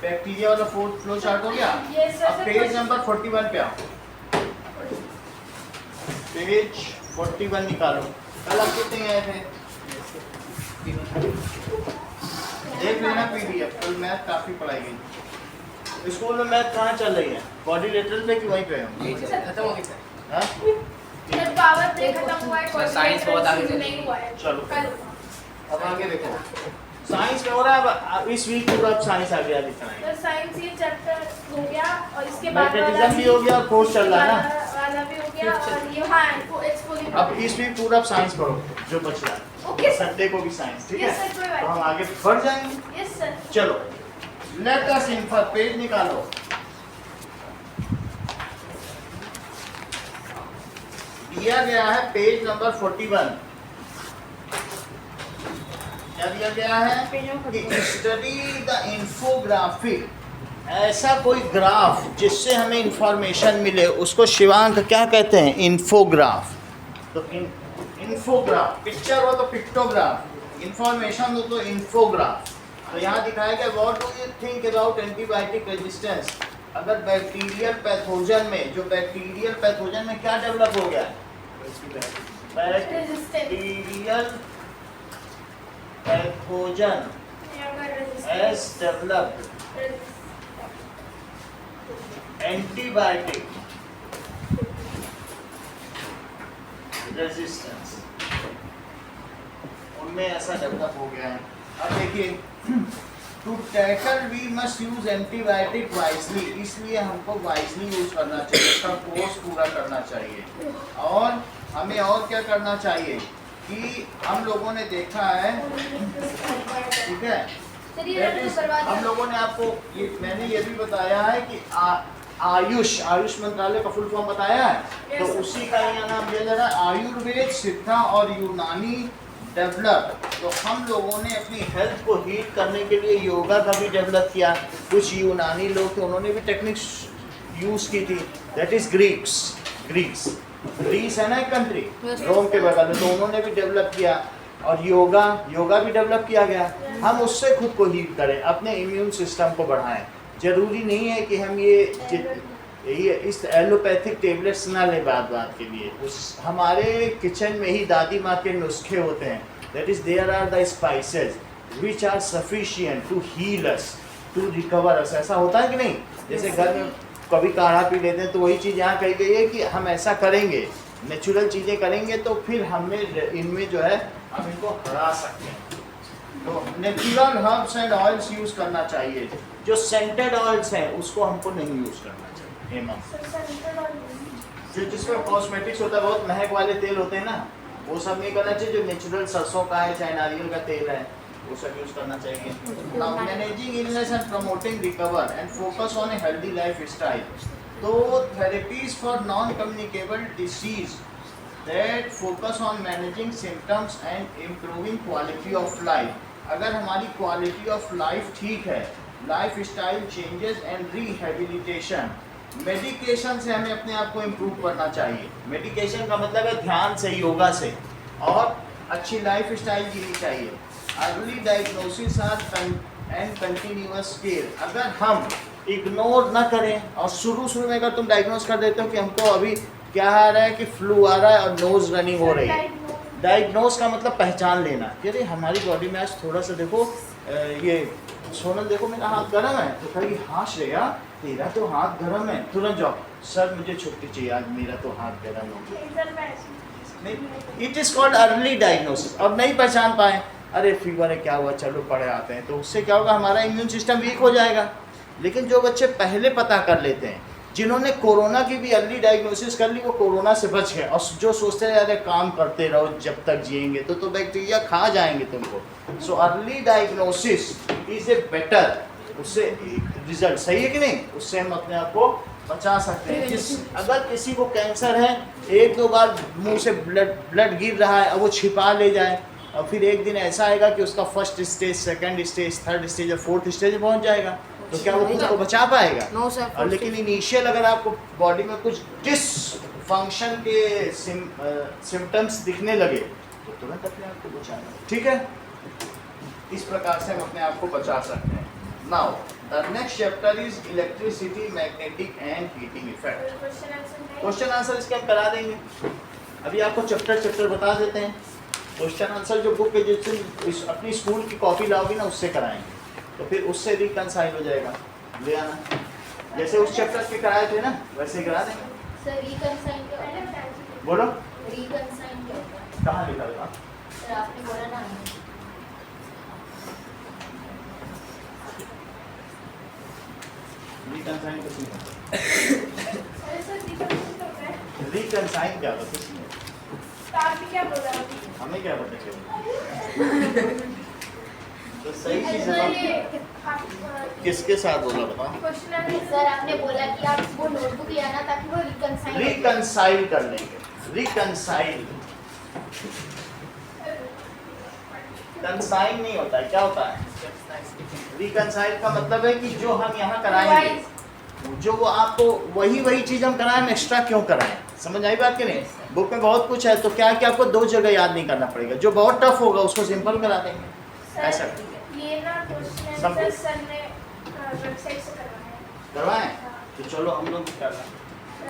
Bacteria वाला flow chart हो गया। अब पेज नंबर 41 पे आओ, पेज 41 निकालो। कल आप कितने आए थे? देख लेना पीडीएफ, कल मैथ काफी पढ़ाई गई। स्कूल में मैथ कहाँ चल रही है? बॉडी लेटरल पे कि वहीं पे हो? खत्म हो गई सर। हाँ? सर पावर पे खत्म हुआ है, साइंस बहुत आगे चली नहीं हुआ है। चलो अब आगे देखो, साइंस में हो रहा है अब इस वीक पूरा अब साइंस आ गया दिखाना है। सर साइंस ये चैप्टर हो गया और इसके बाद मैथमेटिक्स भी हो गया, कोर्स चल रहा है ना। वाला भी हो गया और ये हाँ एक्सपोजिंग। अब इस वीक पूरा अब साइंस पढ़ो जो बच रहा है। Okay sir. संडे को भी साइंस, ठीक यस है? सर, कोई बात तो हम नहीं। आगे बढ़ जाएंगे। Yes sir. चलो लेट अस इन्फर, पेज निकालो। दिया गया है पेज नंबर 41। क्या दिया गया है? Study the infographic. ऐसा कोई ग्राफ जिससे हमें इंफॉर्मेशन मिले उसको शिवांक क्या कहते हैं? इंफोग्राफ। तो इंफोग्राफ, पिक्चर हो तो पिक्टोग्राफ, इंफॉर्मेशन हो तो इंफोग्राफ। तो यहाँ दिखाया गया what do you think about antibiotic resistance. अगर बैक्टीरियल पैथोजन में, जो बैक्टीरियल पैथोजन में क्या डेवलप हो गया? Bacterial pathogen has developed antibiotic resistance, उनमें ऐसा डेवलप हो गया है। अब देखिए, to tackle we must use antibiotic wisely, इसलिए हमको वाइजली यूज करना चाहिए, इसका कोर्स पूरा करना चाहिए। और हमें और क्या करना चाहिए कि हम लोगों ने देखा है, ठीक है, हम लोगों ने आपको मैंने ये भी बताया है कि आयुष मंत्रालय का फुल फॉर्म बताया है। तो उसी का यहाँ नाम दिया जा रहा है आयुर्वेद, सिद्धा और यूनानी डेवलप। तो हम लोगों ने अपनी हेल्थ को हीट करने के लिए योगा का भी डेवलप किया। कुछ यूनानी लोग थे, उन्होंने भी टेक्निक्स यूज की थी, दैट इज ग्रीस है ना एक कंट्री रोम के बगल में, तो उन्होंने भी डेवलप किया। और योगा भी डेवलप किया गया। हम उससे खुद को हीट करें, अपने इम्यून सिस्टम को बढ़ाएं। जरूरी नहीं है कि हम ये इस एलोपैथिक टेबलेट्स ना लें बात के लिए। उस हमारे किचन में ही दादी माँ के नुस्खे होते हैं, that is there are the spices which are sufficient to heal us, to recover us. ऐसा होता है कि नहीं? जैसे घर में कभी काढ़ा पी लेते हैं, तो वही चीज़ यहाँ कही गई है कि हम ऐसा करेंगे, नेचुरल चीज़ें करेंगे तो फिर हमें इनमें जो है हम इनको हरा सकते हैं। तो natural herbs and oils use करना चाहिए। जो सेंटेड ऑयल्स हैं उसको हमको नहीं यूज़ करना चाहिए। जो जिसमें कॉस्मेटिक्स होता है, बहुत महक वाले तेल होते हैं ना, वो सब नहीं करना चाहिए। जो नेचुरल सरसों का है, चाहे नारियल का तेल है, वो सब यूज़ करना चाहिए। Now managing illness and promoting recover and focus on a healthy life style. तो therapies for non communicable disease that focus on managing symptoms and improving quality of life। अगर हमारी quality of life ठीक है, life style changes and rehabilitation, medication से हमें अपने आप को इम्प्रूव करना चाहिए। मेडिकेशन का मतलब है ध्यान से, योगा से, और अच्छी लाइफ स्टाइल जीनी चाहिए। Early diagnosis and continuous care. अगर हम इग्नोर ना करें और शुरू में अगर तुम डायग्नोस कर देते हो कि हमको अभी क्या आ रहा है कि फ्लू आ रहा है और नोज रनिंग हो रही है, डायग्नोस का मतलब पहचान लेना कि अरे हमारी बॉडी में आज थोड़ा सा देखो ये सोनल देखो मेरा हाथ गर्म है, तो कहेगी हाँ श्रेया तेरा तो हाथ गर्म है, तुरंत जाओ सर मुझे छुट्टी चाहिए आज, मेरा तो हाथ गर्म हो गया। It is called early diagnosis. और नहीं पहचान पाए, अरे फीवर है क्या हुआ चलो पढ़े आते हैं, तो उससे क्या होगा, हमारा इम्यून सिस्टम वीक हो जाएगा। लेकिन जो बच्चे पहले पता कर लेते हैं, जिन्होंने कोरोना की भी अर्ली डायग्नोसिस कर ली, वो कोरोना से बच गए। और जो सोचते हैं अरे काम करते रहो जब तक जिएंगे तो बैक्टीरिया खा जाएंगे तुमको। So early diagnosis is a better, उससे रिजल्ट सही है कि नहीं, उससे हम अपने आप को बचा सकते हैं। अगर किसी को कैंसर है, 1-2 बार मुंह से ब्लड गिर रहा है, अब वो छिपा ले जाए, और फिर एक दिन ऐसा आएगा कि उसका first stage, second stage, third stage और फोर्थ स्टेज में पहुंच जाएगा, तो क्या वो खुद को बचा पाएगा? No sir. और लेकिन इनिशियल अगर आपको बॉडी में कुछ डिसफंक्शन के सिम्टम्स दिखने लगे तो तुरंत अपने आप को बचाना, ठीक है? इस प्रकार से हम अपने आप को बचा सकते हैं। Now The next chapter is electricity, magnetic and heating effect. Question answer है क्वेश्चन आंसर इसके हम करा देंगे। अभी आपको चैप्टर बता देते हैं। क्वेश्चन आंसर जो बुक के जिससे अपनी स्कूल की कॉपी लाओगी ना उससे कराएंगे, तो फिर उससे रिकंसाइल हो जाएगा। ले आना, जैसे उस चैप्टर के कराए थे ना वैसे ही करा देंगे। सर रिकंसाइल क्या होता है? बोलो रिकंसाइल क्या होता है? कहाँ लिखा था? सर आपने बोला ना रिकंसाइल कुछ नहीं होता। अरे सर रिकंसाइल तो है। रिकंसाइल क्या होता है? कुछ नहीं होता। तो आपने क्या बोला अभी? हमें क्या पता चलेगा? तो सही चीज सर है। ये किसके साथ बोला बताओ? क्वेश्चन आंसर सर आपने बोला कि आप वो नोटबुक ले आना ताकि वो रिकंसाइल रिकंसाइल कर लेंगे। रिकंसाइल कंसाइन नहीं होता है, क्या होता है? रिकंसाइल का मतलब है कि जो हम यहाँ कराएंगे, जो वो आपको वही चीज हम कराएं, हम एक्स्ट्रा क्यों कराएं? समझ आई बात कि नहीं? बुक में बहुत कुछ है, तो क्या कि आपको 2 जगह याद नहीं करना पड़ेगा। जो बहुत टफ होगा उसको सिंपल करा देंगे। ऐसा ये ना क्वेश्चन सब- आंसर सर ने वेबसाइट से करवाया है। करवाएं? हाँ। तो चलो हम लोग कर रहे हैं।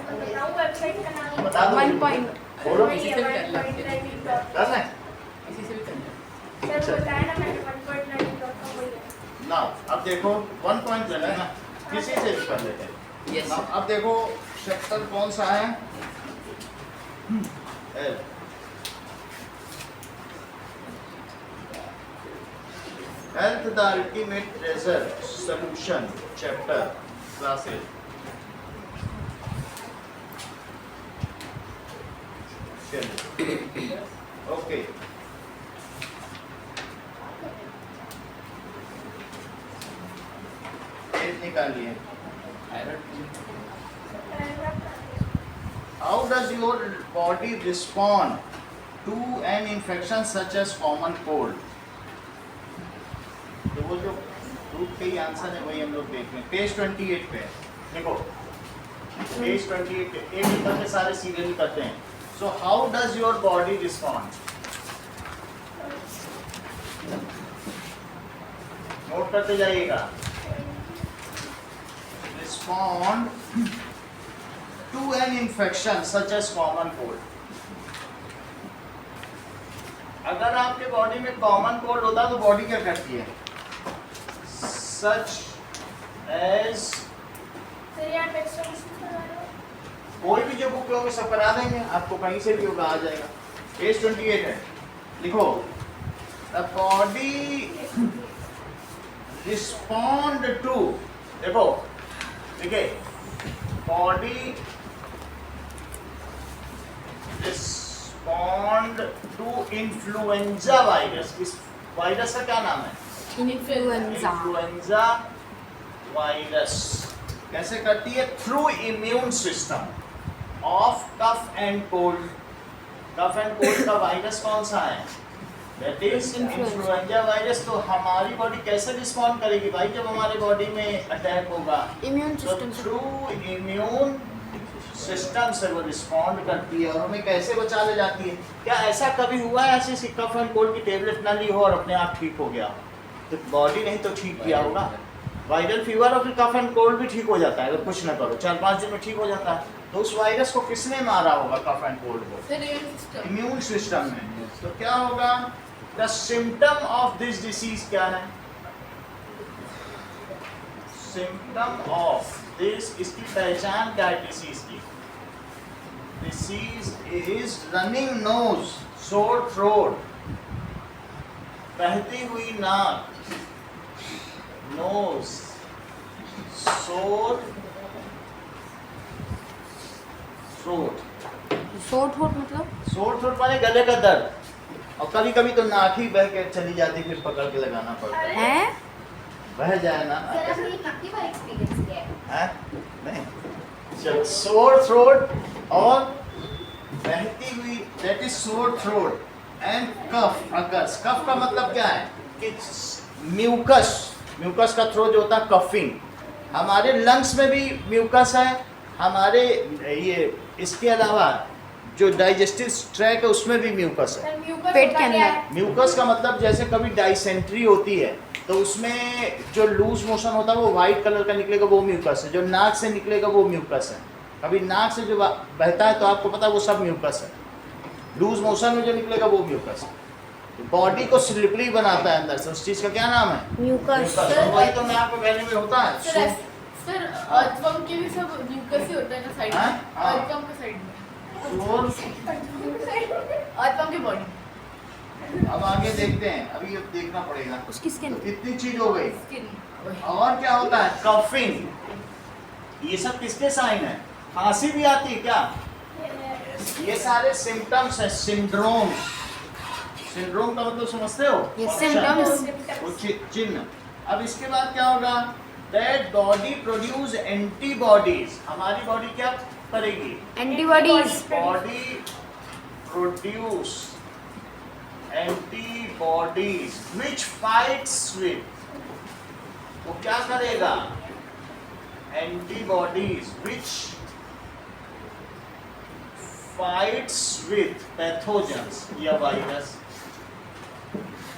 मैं बताऊं वेबसाइट का नाम? बता दो। 1 point। बोलो वही है, 1.9.com। कर रहे हैं इसी से भी करना सर बताया ना मैंने 1.9.com वही है। ना। अब देखो 1 पॉइंट लेना है ना, किसी से भी कर लेते हैं। है। यस Now, अब देखो चैप्टर कौन सा है? L। Health the ultimate treasure solution chapter class 8। चलिए ओके। पेज निकालिए। How does your body respond to an infection such as common cold? तो वो जो ग्रुप के ही आंसर है वही हम लोग देख रहे हैं। पेज 28 पे देखो, पेज 28 पे एक नंबर में सारे सीरियल करते हैं। So how does your body respond? Note करते जाइएगा। Respond to an infection such as common cold। अगर आपके बॉडी में कॉमन कोल्ड होता तो बॉडी क्या करती है? Such as सर ये आप एक्स्ट्रा क्वेश्चन करवा रहे हो? कोई भी जो बुक लोगे सब करा देंगे, आपको कहीं से भी होगा आ जाएगा। पेज 28 है, लिखो द बॉडी रिस्पॉन्ड टू, देखो ठीक है, body respond to influenza virus. इस वायरस का क्या नाम है? इन्फ्लुएंजा। इन्फ्लुएंजा वायरस कैसे करती है? Through immune system of cough and cold. Cough and cold का वायरस कौन सा है? That is influenza virus. तो हमारी बॉडी कैसे रिस्पॉन्ड करेगी भाई जब हमारे बॉडी में अटैक होगा? इम्यून तो सिस्टम से। थ्रू इम्यून सिस्टम से वो रिस्पॉन्ड करती है और हमें कैसे बचा ले जाती है। क्या ऐसा कभी हुआ है ऐसे कफ एंड कोल्ड की टेबलेट ना ली हो और अपने आप ठीक हो गया? तो बॉडी नहीं तो ठीक किया होगा। वायरल फीवर और फिर कफ एंड कोल्ड भी ठीक हो जाता है अगर कुछ ना करो, 4-5 दिन में ठीक हो जाता है। तो उस वायरस को किसने मारा होगा? कफ एंड कोल्ड को इम्यून सिस्टम में। तो क्या होगा? The symptom of this disease क्या है? सिम्टम ऑफ दिस, इसकी पहचान क्या है डिसीज की? Disease is running nose, sore throat, बहती हुई नाक, नोज, सोर थ्रोट। शॉर्ट होट मतलब सोर थ्रोट माने गले का दर्द, और कभी कभी तो नाक ही बह के चली जाती, फिर पकड़ के लगाना पड़ता है। है। बह जाए ना सर आपने कितनी बार एक्सपीरियंस किया है? है? नहीं चल, सोर थ्रोट और बहती हुई, that is sore throat and cough August. कफ का मतलब क्या है? कि म्यूकस, म्यूकस का थ्रो जो होता है कफिंग। हमारे लंग्स में भी म्यूकस है, हमारे ये इसके अलावा जो डाइजेस्टिव ट्रैक है उसमें भी म्यूकस है। सर म्यूकस पेट होता के क्या अंदर। है? म्यूकस का मतलब जैसे कभी डाइसेंट्री होती है तो उसमें जो लूज मोशन होता है वो वाइट कलर का निकलेगा, वो म्यूकस है। जो नाक से निकलेगा वो म्यूकस है। अभी नाक से जो बहता है तो आपको पता है वो सब म्यूकस है। लूज मोशन में जो निकलेगा वो म्यूकस है। बॉडी को स्लिपरी बनाता है अंदर से, उस चीज का क्या नाम है? म्यूकस। वही तो नाक में बहने में होता है। सर अर्थवर्म के भी सब म्यूकस ही होता है ना साइड हाँ? में, हाँ। अर्थवर्म के साइड में, और अर्थवर्म की बॉडी, अब आगे देखते हैं, अभी ये देखना पड़ेगा। उसकी स्किन, कितनी चीज हो गई। स्किन। और क्या होता है? कफिंग। ये सब किसके साइन है? खांसी भी आती है क्या? ये सारे सिम्टम्स हैं, सिंड्रोम। सिंड्रोम का मतलब समझते हो? ये symptoms। वो चिन्ह। अब इसके बाद क्या होगा? That body produce antibodies. हमारी बॉडी क्या करेगी? Antibodies. Body produce antibodies which fights with, वो क्या करेगा? Antibodies which fights with pathogens या वायरस।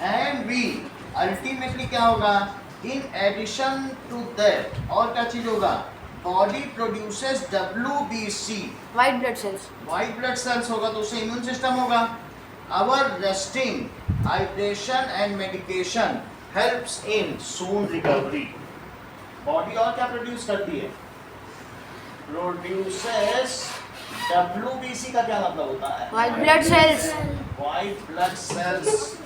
एंड वी अल्टीमेटली क्या होगा? इन एडिशन टू दैट, और क्या चीज होगा? Body produces WBC, white blood cells. White blood cells होगा तो उससे इम्यून सिस्टम होगा। Our resting, hydration and medication helps in soon recovery. Body और क्या प्रोड्यूस करती है? प्रोड्यूसेस WBC का क्या मतलब होता है? White blood cells. White blood sales,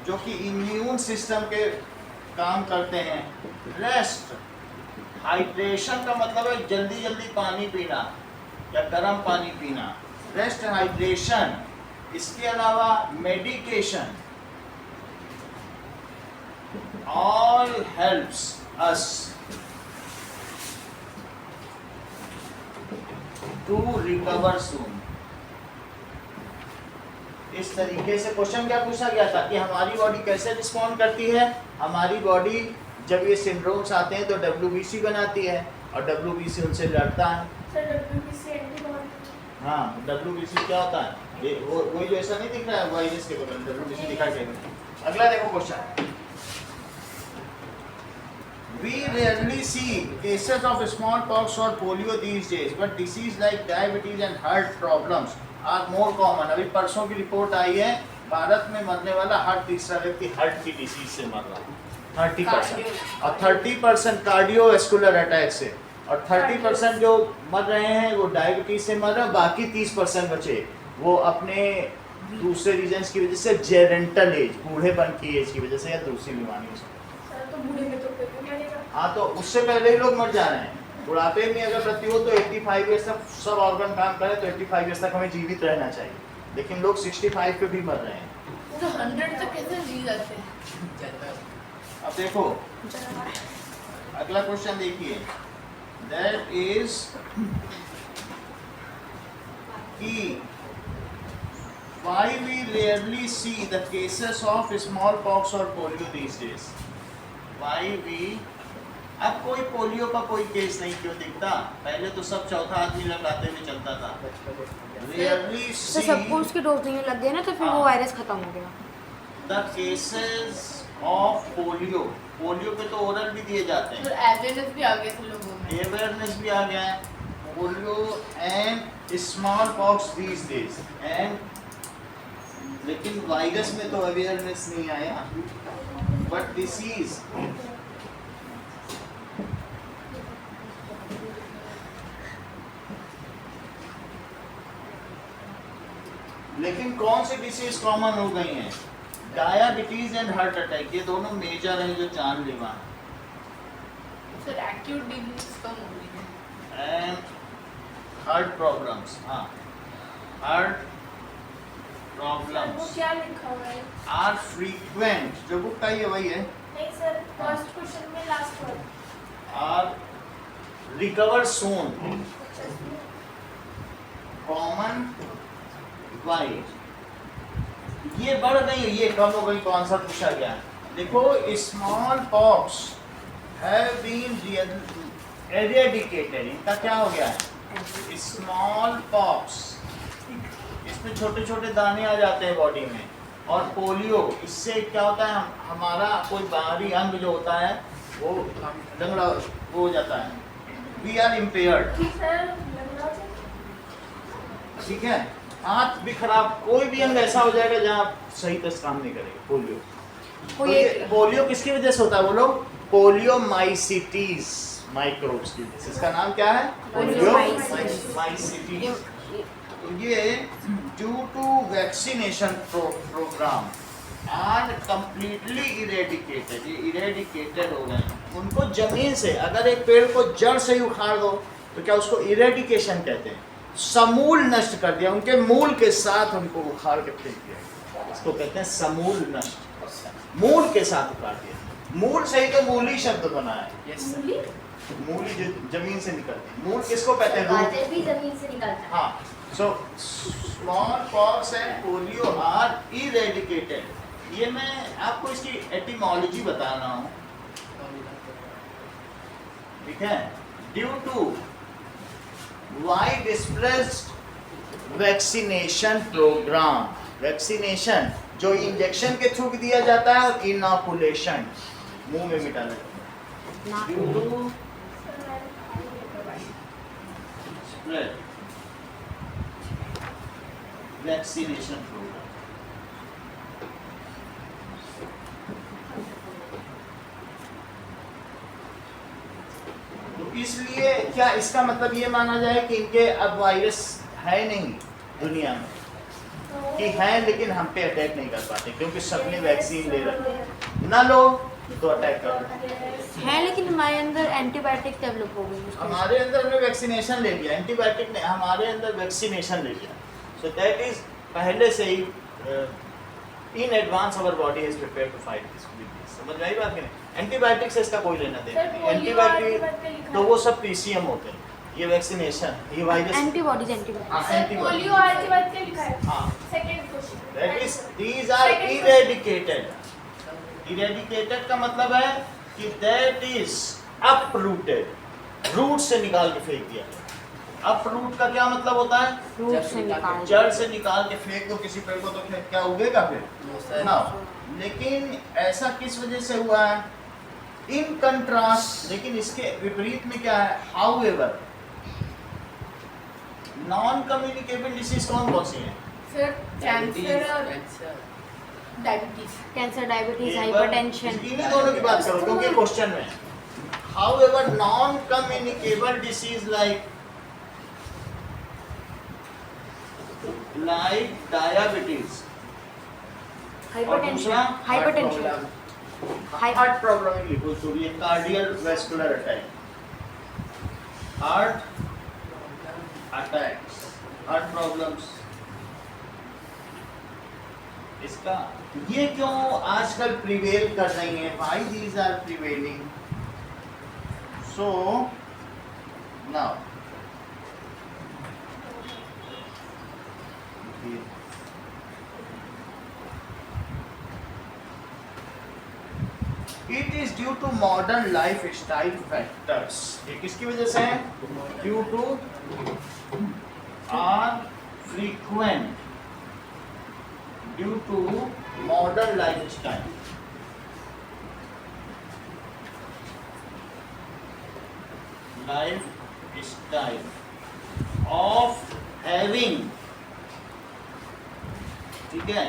जो कि इम्यून सिस्टम के काम करते हैं। रेस्ट, हाइड्रेशन का मतलब है जल्दी जल्दी पानी पीना या गर्म पानी पीना। Rest, hydration. इसके अलावा medication, all helps us to recover soon. इस तरीके से क्वेश्चन क्या पूछा गया था कि हमारी बॉडी कैसे रिस्पॉन्ड करती है। हमारी बॉडी जब ये सिंड्रोम्स आते हैं तो WBC बनाती है और WBC उनसे लड़ता है। हाँ, WBC क्या होता है? ये वही जो ऐसा नहीं दिख रहा है वायरस के बगल में WBC दिखाई देगा। अगला देखो question. We rarely see cases of smallpox or polio these days, but disease like diabetes and heart problems are more common. अभी परसों की रिपोर्ट आई है, भारत में मरने वाला हर तीसरा व्यक्ति हार्ट की डिसीज से मर रहा है, 30%, और 30% कार्डियोवैस्कुलर अटैक से, और 30% जो मर रहे हैं वो डायबिटीज से मर रहे हैं। बाकी 30% बचे वो अपने दूसरे रीजन्स की वजह से, जेरेंटल एज, बूढ़ेपन की एज की वजह से या दूसरी बीमारियों से। हाँ, तो उससे पहले ही लोग मर जा रहे हैं। बुढ़ापे में अगर मृत्यु हो तो 85 ईयर्स तक सब ऑर्गन काम करें तो 85 ईयर्स तक हमें जीवित रहना चाहिए, लेकिन लोग 65 पे भी मर रहे हैं। तो 100 तक कैसे जी जाते हैं? अब देखो अगला क्वेश्चन देखिए। दैट इज कि why we rarely see the cases of smallpox or polio these days? Why we, अब कोई पोलियो का कोई केस नहीं क्यों दिखता? पहले तो सब चौथा आदमी लगाते हुए चलता था। Rarely तो see सबको उसके डोज देने लग गए ना, तो फिर वो हाँ। वायरस खत्म हो गया। the cases of polio, polio पे तो ओरल भी दिए जाते तो हैं, अवेयरनेस भी आ गया सब लोगों में। अवेयरनेस भी आ गया है। Polio and small pox these days and, लेकिन वायरस में तो अवेयरनेस नहीं आया। बट डिसीज, लेकिन कौन सी डिसीज कॉमन हो गई हैं? डायबिटीज एंड हार्ट अटैक, ये दोनों मेजर हैं जो जानलेवा हैं। सर एक्यूट डिजीज कम हो रही है। एंड हार्ट प्रॉब्लम्स, हाँ, हार्ट प्रॉब्लम्स क्या लिखा हुआ है? Are frequent. जो बुक का ये वही है। नहीं सर, फर्स्ट क्वेश्चन में last word. Are recover soon, common wide. ये बढ़ गई, ये कम हो गई, कौन सा पूछा गया? देखो, smallpox have been eradicated. इनका क्या हो गया है? स्मॉल पॉक्स, इसमें छोटे छोटे दाने आ जाते हैं बॉडी में, और पोलियो, इससे क्या होता है, हमारा कोई बाहरी अंग जो होता है वो लंगड़ा वो हो जाता है, वी आर इम्पेयर्ड, सर लंगड़ा से ठीक है। हाथ भी खराब, कोई भी अंग ऐसा हो जाएगा जहाँ सही तरह से काम नहीं करेगा। पोलियो, तो ये पोलियो किसकी वजह से होता है बोलो? पोलियो माइसिटीज माइक्रोब्स की वजह से। इसका नाम क्या है? पोलियो माइसिटीज। ये due to vaccination program are completely eradicated, ये इरेडिकेटेड हो गए उनको जमीन से। अगर एक पेड़ को जड़ से ही उखाड़ दो तो क्या उसको इरेडिकेशन कहते हैं? समूल नष्ट कर दिया, उनके मूल के साथ उनको उखाड़ के फेंक दिया, इसको कहते हैं समूल नष्ट। मूल के साथ उखाड़ दिया, मूल से ही तो मूली शब्द बना है। मूली जो जमीन से निकलती है, मूल किसको कहते हैं? बातें भी जमीन से निकलता है। हाँ, so smallpox and polio are eradicated. ये मैं आपको इसकी एटिमोलॉजी बता रहा हूँ, ठीक है। Due to widespread vaccination programme, vaccination जो इंजेक्शन के थ्रू दिया जाता है, और इनॉकुलेशन मुंह में मिटा देता है। Due to spread vaccination programme, तो इसलिए क्या इसका मतलब ये माना जाए कि इनके अब वायरस है नहीं दुनिया में, कि है लेकिन हम पे अटैक नहीं कर पाते क्योंकि सबने वैक्सीन ले रखी, ना लो तो अटैक कर है, लेकिन हमारे अंदर एंटीबायोटिक डेवलप हो गई। हमारे अंदर हमने वैक्सीनेशन ले लिया, एंटीबायोटिक नहीं, हमारे अंदर वैक्सीनेशन ले लिया। So that is पहले से ही in advance our body is prepared to fight this disease. समझ में आई बात नहीं? एंटीबायोटिक से इसका कोई लेना देना नहीं। एंटीबायोटिक तो वो सब पीसीएम होते हैं, ये वैक्सीनेशन, ये virus antibodies, antibodies. Sir polio आज के बाद क्या लिखा है? हाँ, second question that is these are eradicated. Eradicated का मतलब है कि that is uprooted, रूट से निकाल के फेंक दिया। अपरूट का क्या मतलब होता है? रूट से निकाल, जड़ से निकाल के फेंक दो किसी पेड़ को तो फिर क्या उगेगा फिर ना। लेकिन ऐसा किस वजह से हुआ है? इन कंट्रास्ट, लेकिन इसके विपरीत में क्या है? हाउएवर नॉन कम्युनिकेबल डिसीज कौन कौन सी है? सर कैंसर और डायबिटीज। Cancer, diabetes, hypertension. इन्हीं दोनों की बात करो क्योंकि क्वेश्चन में however non communicable disease like diabetes, hypertension, hypertension, heart problem लिखो, sorry cardial vascular attack, heart attacks, heart problems. इसका ये क्यों आजकल प्रिवेल कर रही हैं? Why these are prevailing? So now It is due to modern lifestyle factors. ये किसकी वजह से है? Due to are frequent due to modern lifestyle. Lifestyle of having, ठीक है,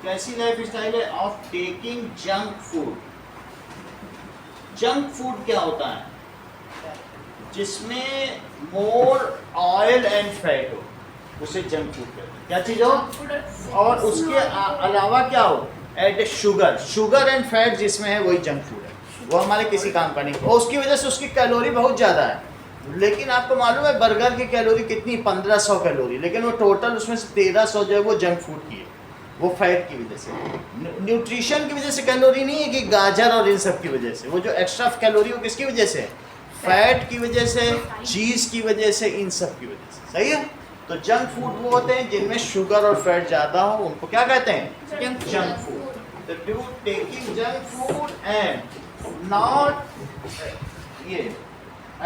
कैसी लाइफ स्टाइल है? Of taking junk food. Junk food क्या होता है? जिसमें मोर ऑयल एंड फैट हो, उसे जंक फूड कहते हैं। क्या चीज हो? और उसके अलावा क्या हो? Add sugar, sugar and fat जिसमें है वही जंक फूड है, वो हमारे किसी काम का नहीं। और उसकी वजह से उसकी कैलोरी बहुत ज़्यादा है। लेकिन आपको मालूम है बर्गर की कैलोरी कितनी? 1500 कैलोरी, लेकिन वो टोटल उसमें से 1300 जो है वो जंक फूड की है, वो फैट की वजह से। न्यूट्रिशन की वजह से कैलोरी नहीं है कि गाजर और इन सब की वजह से, वो जो एक्स्ट्रा कैलोरी वो किसकी वजह से? फैट की वजह से, चीज़ की वजह से, इन सब की वजह से। सही है? तो जंक फूड वो होते हैं जिनमें शुगर और फैट ज़्यादा हो, उनको क्या कहते हैं? Junk food. तो due taking junk food and not ये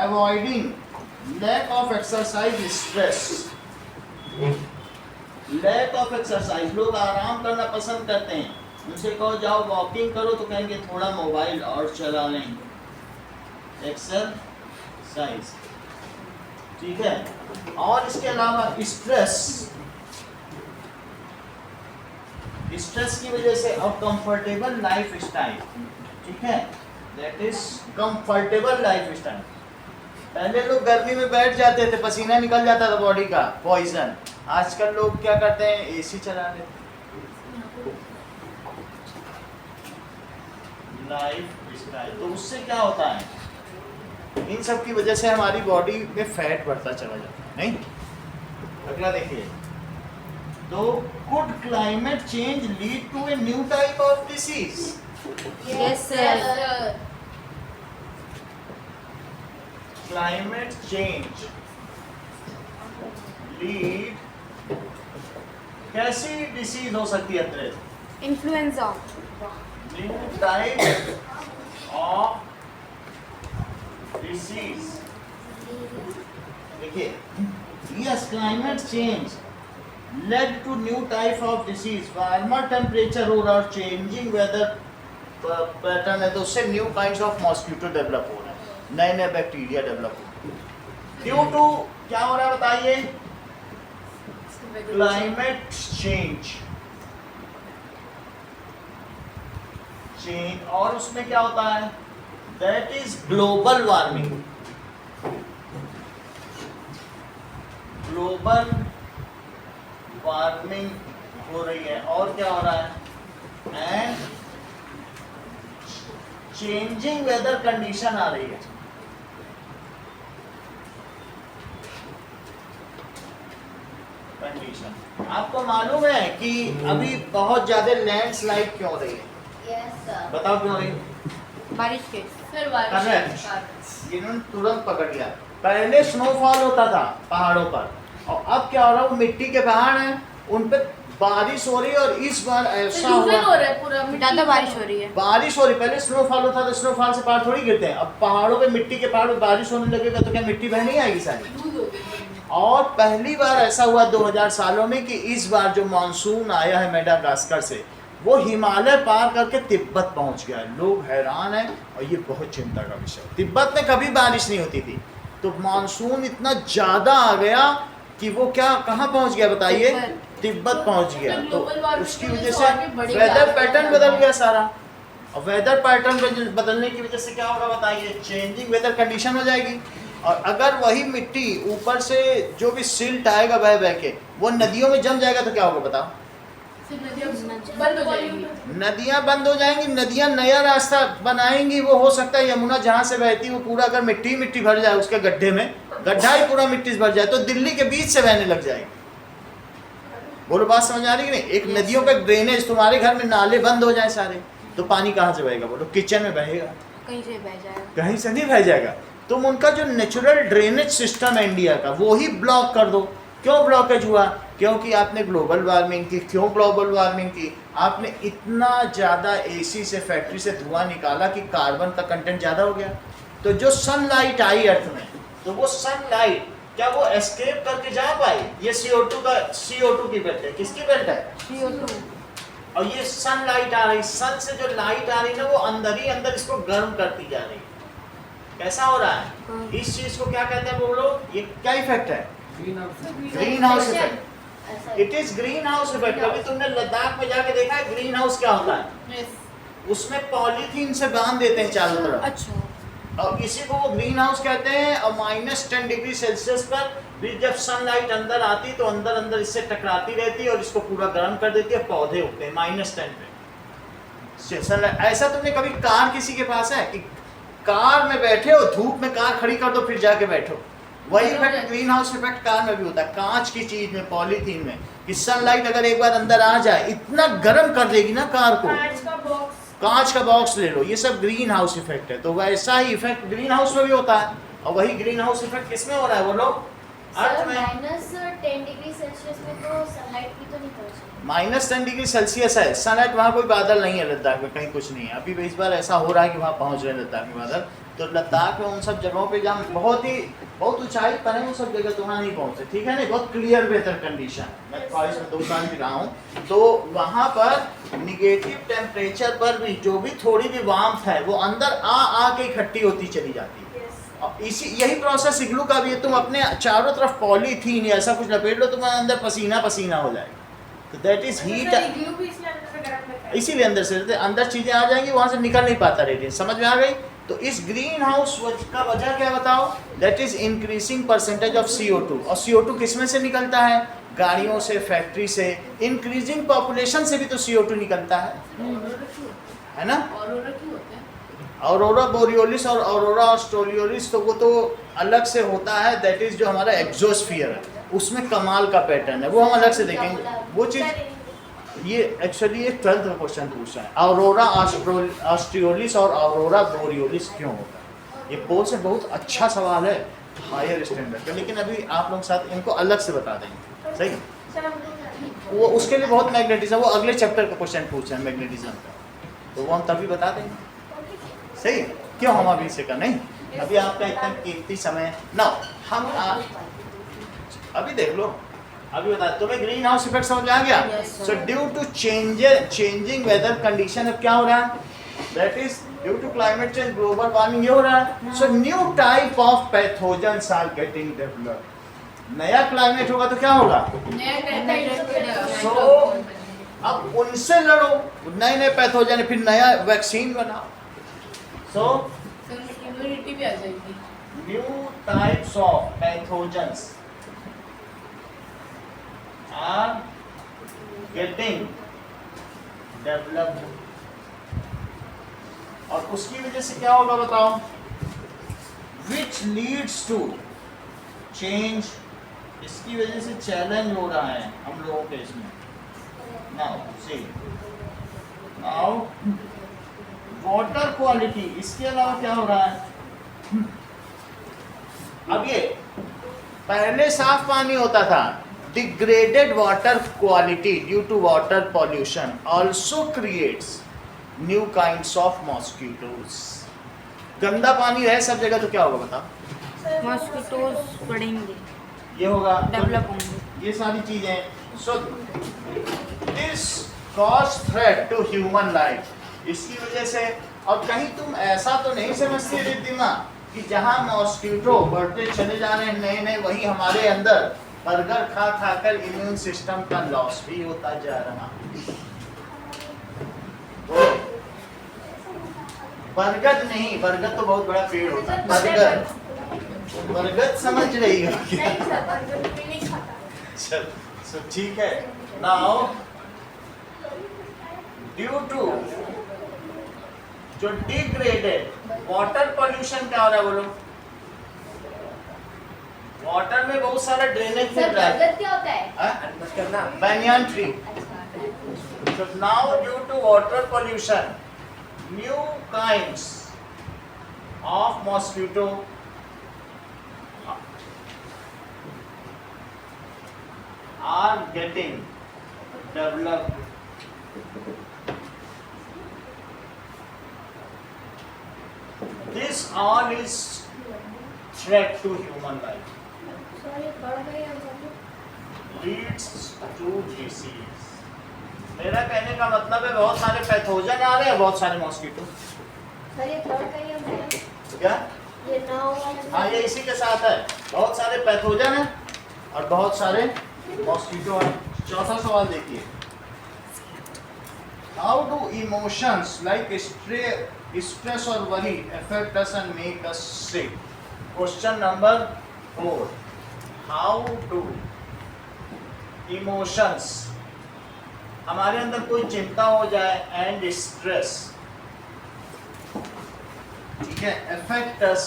avoiding lack of exercise, stress, lack of exercise, लोग आराम करना पसंद करते हैं, उनसे कहो जाओ वॉकिंग करो तो कहेंगे थोड़ा मोबाइल और चला लें। एक्सरसाइज, ठीक है। और इसके अलावा स्ट्रेस, स्ट्रेस की वजह से और कंफर्टेबल लाइफ स्टाइल, ठीक है, that is comfortable life style. पहले लोग गर्मी में बैठ जाते थे, पसीना निकल जाता था बॉडी का, पॉइजन। आजकल लोग क्या करते हैं, एसी चला लेते हैं। लाइफ स्टाइल, तो उससे क्या होता है, इन सब की वजह से हमारी बॉडी में फैट बढ़ता चला जाता है, नहीं। अगला देखिए, तो could climate change lead to a new type of disease? Yes, sir. Climate change lead, कैसी डिसीज हो सकती है अतरे? Influenza. New type of disease. देखिए, yes, climate change led to new type of disease, warmer temperature हो रहा और changing weather pattern है, तो उससे new kinds of mosquito develop हो रहे हैं, नए नए बैक्टीरिया डेवलप हो रहे हैं। ड्यू टू क्या हो रहा है बताइए? क्लाइमेट चेंज, और उसमें क्या होता है, that is global warming. Global warming हो रही है, और क्या हो रहा है, एंड चेंजिंग वेदर कंडीशन आ रही है। कंडीशन, आपको मालूम है कि अभी बहुत ज्यादा लैंडस्लाइड क्यों हो रही है? Yes, sir. बताओ क्यों हो रही है? बारिश के। Sir Correct. इन्होंने तुरंत पकड़ लिया। पहले स्नोफॉल होता था पहाड़ों पर, और अब क्या हो रहा है, वो मिट्टी के पहाड़ हैं, उन पे बारिश हो रही है, और इस बार ऐसा हो हुआ, रहा है पूरा, ज्यादा बारिश हो रही है। बारिश हो रही। पहले स्नोफॉल होता था, स्नोफॉल से पहाड़ थोड़ी गिरते हैं, अब पहाड़ों पे मिट्टी के पहाड़ पे बारिश होने लगेगा तो क्या मिट्टी बह नहीं आएगी सारी? लूज हो गई। और पहली बार ऐसा हुआ 2000 सालों में कि इस बार जो मानसून आया है मेडागास्कर से, वो हिमालय पार करके तिब्बत पहुंच गया है। लोग हैरान हैं, और ये बहुत चिंता का विषय है। तिब्बत में कभी बारिश नहीं होती थी, तो मानसून इतना ज़्यादा आ गया कि वो क्या कहाँ पहुंच गया बताइए? तिब्बत पहुंच गया। तो उसकी वजह से वेदर पैटर्न बदल गया सारा, और वेदर पैटर्न बदलने की वजह से क्या होगा बताइए? चेंजिंग वेदर कंडीशन हो जाएगी। और अगर वही मिट्टी ऊपर से जो भी सिल्ट आएगा बह बह के, वो नदियों में जम जाएगा तो क्या होगा बताओ? बंद हो जाएगी, नदियां बंद हो जाएंगी, नदियां नया रास्ता बनाएंगी। वो हो सकता है यमुना जहाँ से बहती वो पूरा अगर मिट्टी मिट्टी भर जाए, उसके गड्ढे में गड्ढा ही पूरा मिट्टी से भर जाए, तो दिल्ली के बीच से बहने लग जाएगी। बोलो बात समझ आ रही कि नहीं? एक नदियों का ड्रेनेज, तुम्हारे घर में नाले बंद हो जाए सारे, तो पानी कहाँ से बहेगा? बोलो किचन में बहेगा, कहीं से बह जाएगा, कहीं से नहीं बह जाएगा। तुम उनका जो नेचुरल ड्रेनेज सिस्टम है इंडिया का, वो ही ब्लॉक कर दो। क्यों ब्लॉकेज हुआ? क्योंकि आपने ग्लोबल वार्मिंग की। क्यों ग्लोबल वार्मिंग की? आपने इतना ज़्यादा एसी से, फैक्ट्री से धुआं निकाला कि कार्बन का कंटेंट ज़्यादा हो गया। तो जो सनलाइट आई अर्थ में, तो वो सनलाइट क्या वो एस्केप करके जा पाई? ये CO2 की बेल्ट है। किसकी बेल्ट है? CO2। और ये सनलाइट आ रही, सन से जो लाइट आ रही ना, वो अंदर ही अंदर इसको गर्म करती जा रही। कैसा हो रहा है? इस चीज को क्या कहते हैं बोलो? ये क्या इफेक्ट है? Green house effect. It is green house effect. कभी तुमने लद्दाख में जाके देखा है ग्रीन हाउस क्या होता है? उसमें पॉलीथीन से बांध देते हैं चारों तरफ, अच्छा। और इसी को वो ग्रीन हाउस कहते हैं। और -10 डिग्री सेल्सियस पर भी जब सनलाइट अंदर आती तो अंदर अंदर इससे टकराती रहती है और इसको पूरा गर्म कर देती है, पौधे उगते हैं -10 पे। ऐसा तुमने कभी कार किसी के पास है कि कार में बैठे हो, धूप में कार खड़ी कर दो फिर जाके बैठो? वही effect green house effect car में भी होता है, कांच की चीज में, पॉलीथीन में, कि सनलाइट अगर एक बार अंदर आ जाए इतना गर्म कर देगी ना कार को। कांच का बॉक्स ले लो, ये सब ग्रीन हाउस इफेक्ट है। तो वैसा ही इफेक्ट ग्रीन हाउस में भी होता है, और वही ग्रीन हाउस इफेक्ट किसमें हो रहा है बोलो? अर्थ सर में -10 डिग्री सेल्सियस में तो सनलाइट भी तो नहीं पहुंची। -10 डिग्री सेल्सियस है, सनलाइट, वहाँ कोई बादल नहीं है लद्दाख में, कहीं कुछ नहीं है। अभी इस बार ऐसा हो रहा है कि वहाँ पहुँच रहे हैं लद्दाख में बादल। तो लद्दाख में उन सब जगहों पे जहाँ बहुत ऊंचाई पर है, वो सब जगह तो वहाँ नहीं पहुँचते, ठीक है ना। बहुत क्लियर वेदर कंडीशन, मैं फॉरेस्ट में 2 साल भी रहा हूँ, तो वहाँ पर निगेटिव टेम्परेचर पर भी जो भी थोड़ी भी वार्मथ है वो अंदर आ के इकट्ठी होती चली जाती है। इसी यही प्रोसेस इग्लू का भी है। तुम अपने चारों तरफ पॉलीथीन या ऐसा कुछ लपेट लो, तुम्हारे अंदर पसीना पसीना हो जाएगा। तो दैट इज हीट, इग्लू भी इसलिए अंदर से गर्म रहता है। इसीलिए अंदर से अंदर चीजें आ जाएंगी, वहां से निकल नहीं पाता रेडिएशन। समझ में आ गई। तो इस ग्रीन हाउस का वजह क्या बताओ? That is increasing percentage of CO2। और CO2 किसमें से निकलता है? गाड़ियों से, फैक्ट्री से। इंक्रीजिंग पॉपुलेशन से भी तो CO2 निकलता है ना। ऑरोरा क्यों होता है? ऑरोरा बोरियोलिस और ऑरोरा ऑस्ट्रेलियोलिस तो वो तो अलग से होता है। दैट इज जो हमारा एक्सोस्फीयर है, उसमें कमाल का पैटर्न है, वो हम अलग से देखेंगे वो चीज़। ये एक्चुअली एक 12th का क्वेश्चन पूछा है, ऑरोरा ऑस्ट्रेलियोलिस और ऑरोरा बोरियोलिस क्यों होता है। ये पोल से बहुत अच्छा सवाल है, हायर स्टैंडर्ड का, लेकिन अभी आप लोग साथ इनको अलग से बता देंगे, सही। सर हम लोग वो उसके लिए बहुत मैग्नेटिज्म, वो अगले चैप्टर का क्वेश्चन पूछा है मैग्नेटिज्म का, तो वो हम तभी बता देंगे, सही। क्यों हम अभी से का नहीं, अभी आपका इतना कीमती समय ना, हम अभी देख लो, अभी बता। तुम्हें ग्रीन हाउस इफेक्ट समझ में आ गया? So due to changing weather condition, अब क्या हो रहा है? That is due to climate change, global warming, ये हो रहा है। So new type of pathogens are getting developed. नया क्लाइमेट होगा तो क्या होगा? So, अब उनसे लड़ो, नए नए पैथोजन, फिर नया वैक्सीन बनाओ। सो इम्यूनिटी भी आ जाएगी। New types of pathogens are getting developed। और उसकी वजह से क्या होगा बताओ? Which leads to change। इसकी वजह से चैलेंज हो रहा है हम लोगों के इसमें। Now see, now water quality, इसके अलावा क्या हो रहा है? अब ये पहले साफ पानी होता था, degraded water quality due to water pollution also creates new kinds of mosquitoes। गंदा पानी रहे सब जगह तो क्या होगा बताओ? मॉस्किटोज बढ़ेंगे, ये होगा, डेवलप होंगे, ये सारी चीजें। So this cause threat to human life. इसकी वजह से, और कहीं तुम ऐसा तो नहीं समझती रिद्धिमा कि जहाँ मॉस्किटो बढ़ते चले जा रहे हैं नए नए, वहीं हमारे अंदर बर्गर खा खाकर इम्यून सिस्टम का लॉस भी होता जा रहा है। बरगद नहीं, बरगद तो बहुत बड़ा पेड़ होता है, बरगद, बरगद समझ रही हो क्या? नहीं सर, बर्गर भी नहीं खाता। चल ठीक है। नाउ ड्यू टू जो डिग्रेडेड वाटर पॉल्यूशन, क्या हो रहा है बोलो? वाटर में बहुत सारा ड्रेनेज मिल सर रहा है। बरगद क्या होता है? banyan tree। So now due to water pollution, new kinds of mosquito are getting developed। This all is threat to human life, sir ये बढ़ गई है सर। leads to disease। मेरा कहने का मतलब है बहुत सारे पैथोजन आ रहे हैं, बहुत सारे मॉस्किटो। सर ये बढ़ गई है सर। क्या? ये नाव वाला। हाँ, ये इसी के साथ है, बहुत सारे पैथोजन हैं और बहुत सारे मॉस्किटो हैं। चौथा सवाल देखिए, how do emotions like stress और worry affect us and make us sick? Question number 4, how do emotions, हमारे अंदर कोई चिंता हो जाए एंड स्ट्रेस, ठीक है, अफेक्ट अस,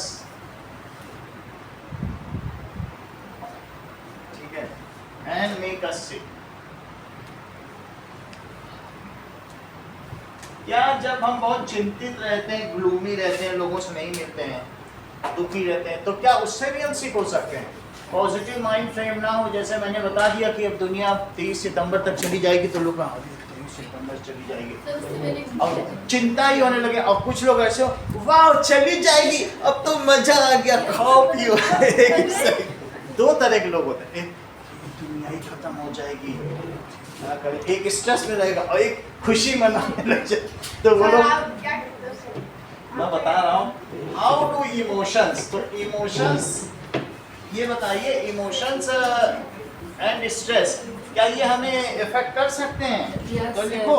ठीक है, एंड मेक अस सिक। क्या जब हम बहुत चिंतित रहते हैं, ग्लूमी रहते हैं, लोगों से नहीं मिलते हैं, दुखी रहते हैं, तो क्या उससे भी हम सिक हो सकते हैं? पॉजिटिव माइंड फ्रेम ना हो। जैसे मैंने बता दिया कि अब दुनिया 23 सितंबर तक चली जाएगी, तो लोग 23 सितंबर चली जाएगी, अब चिंता ही होने लगे। और कुछ लोग ऐसे हो, वाह चली जाएगी, अब तो मजा आ गया, खाओ पियो। दो तरह के लोग होते हैं, एक दुनिया ही खत्म हो जाएगी, क्या करें, एक स्ट्रेस में रहेगा और एक खुशी मनाने लग जाए। तो वो लोग, मैं बता रहा हूँ हाउ टू इमोशंस। तो इमोशंस, ये बताइए इमोशंस एंड स्ट्रेस, क्या ये हमें इफेक्ट कर सकते हैं? Yes, तो लिखो,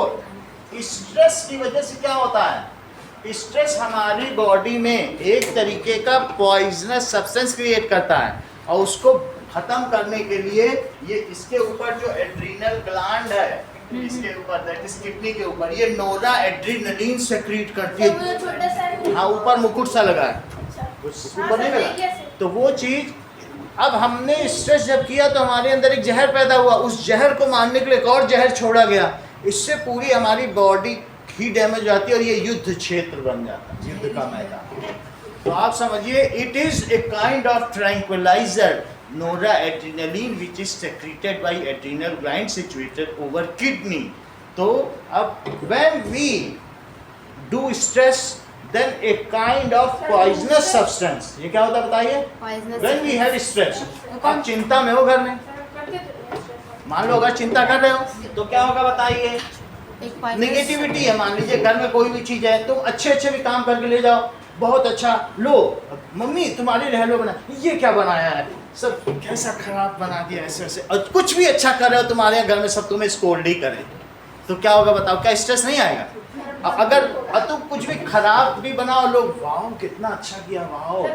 स्ट्रेस की वजह से क्या होता है, स्ट्रेस हमारी बॉडी में एक तरीके का पॉइजनस सब्सटेंस क्रिएट करता है, और उसको खत्म करने के लिए ये इसके ऊपर जो एड्रीनल ग्लैंड है, इसके ऊपर दैट इज किडनी के ऊपर, ये नोरा एड्रीनलिन सेक्रीट करती तो वो है। छोटा सा हाँ, ऊपर मुकुट सा लगा है, अच्छा। कुछ हाँ, ऊपर नहीं सर, लगा। देखिए सर। तो वो चीज, अब हमने स्ट्रेस जब किया तो हमारे अंदर एक जहर पैदा हुआ, उस जहर को मारने के लिए एक और जहर छोड़ा गया, इससे पूरी हमारी बॉडी ही डैमेज हो जाती है और ये युद्ध क्षेत्र बन जाता है, युद्ध का मैदान। तो आप समझिए, it is a kind of tranquilliser noradrenaline which is secreted by adrenal gland situated over kidney. तो अब when we do stress, then a kind of poisonous substance, ये क्या होता है बताइए? When we have stress, आप चिंता में हो घर में, मान लो अगर चिंता कर रहे हो तो क्या होगा बताइए? निगेटिविटी है, मान लीजिए घर में कोई भी चीज है, तुम अच्छे अच्छे भी काम करके ले जाओ, बहुत अच्छा, लो मम्मी तुम्हारे लिए हेलो बना, ये क्या बनाया है, सब कैसा खराब बना दिया, ऐसे ऐसे, और कुछ भी अच्छा कर रहे हो तुम्हारे घर में सब तुम्हें स्कोल्ड ही करें, तो क्या होगा बताओ, क्या स्ट्रेस नहीं आएगा? अब अगर तुम कुछ भी खराब भी बनाओ, लोग वाह कितना अच्छा किया, वाह,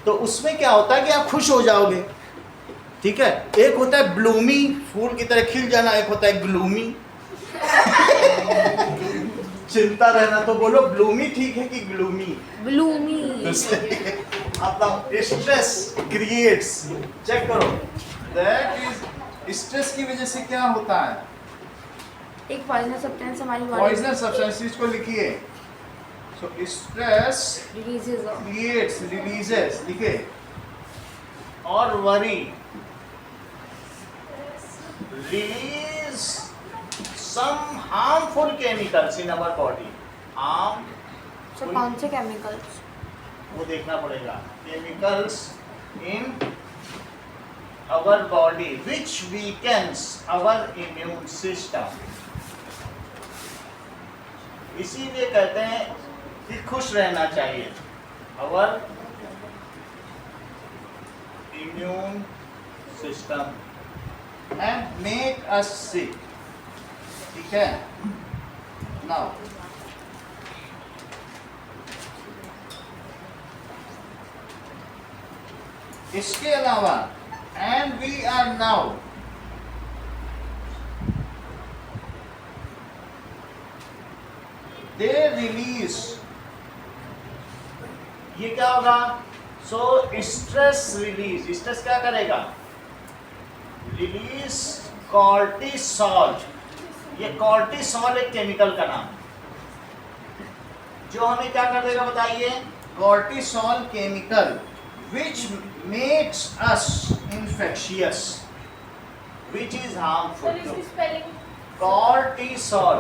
तो उसमें क्या होता है कि आप खुश हो जाओगे, ठीक है। एक होता है ब्लूमी, फूल की तरह खिल जाना, एक होता है ग्लूमी, चिंता रहना, तो बोलो ब्लूमी ठीक है कि ग्लूमी? ब्लूमी। अपना स्ट्रेस क्रिएट्स, चेक करो, दैट इज स्ट्रेस की वजह से क्या होता है, एक पॉइजनस सब्सटेंस हमारी पॉइजनस सब्सटेंसेस को लिखिए। So stress releases creates, releases, लिखे, और worry release some harmful chemicals in our body. तो कौन से केमिकल्स? वो देखना पड़ेगा, chemicals in our body which weakens our immune system. इसीलिए कहते हैं कि खुश रहना चाहिए, our immune system and make us sick, ठीक है। Now इसके अलावा and we are now they release, ये क्या होगा, सो स्ट्रेस रिलीज, स्ट्रेस क्या करेगा, रिलीज कॉर्टिसोल, ये कॉर्टिसोल एक केमिकल का नाम, जो हमें क्या कर देगा बताइए, cortisol chemical which makes us infectious, which is harmful sir to इसकी spelling cortisol,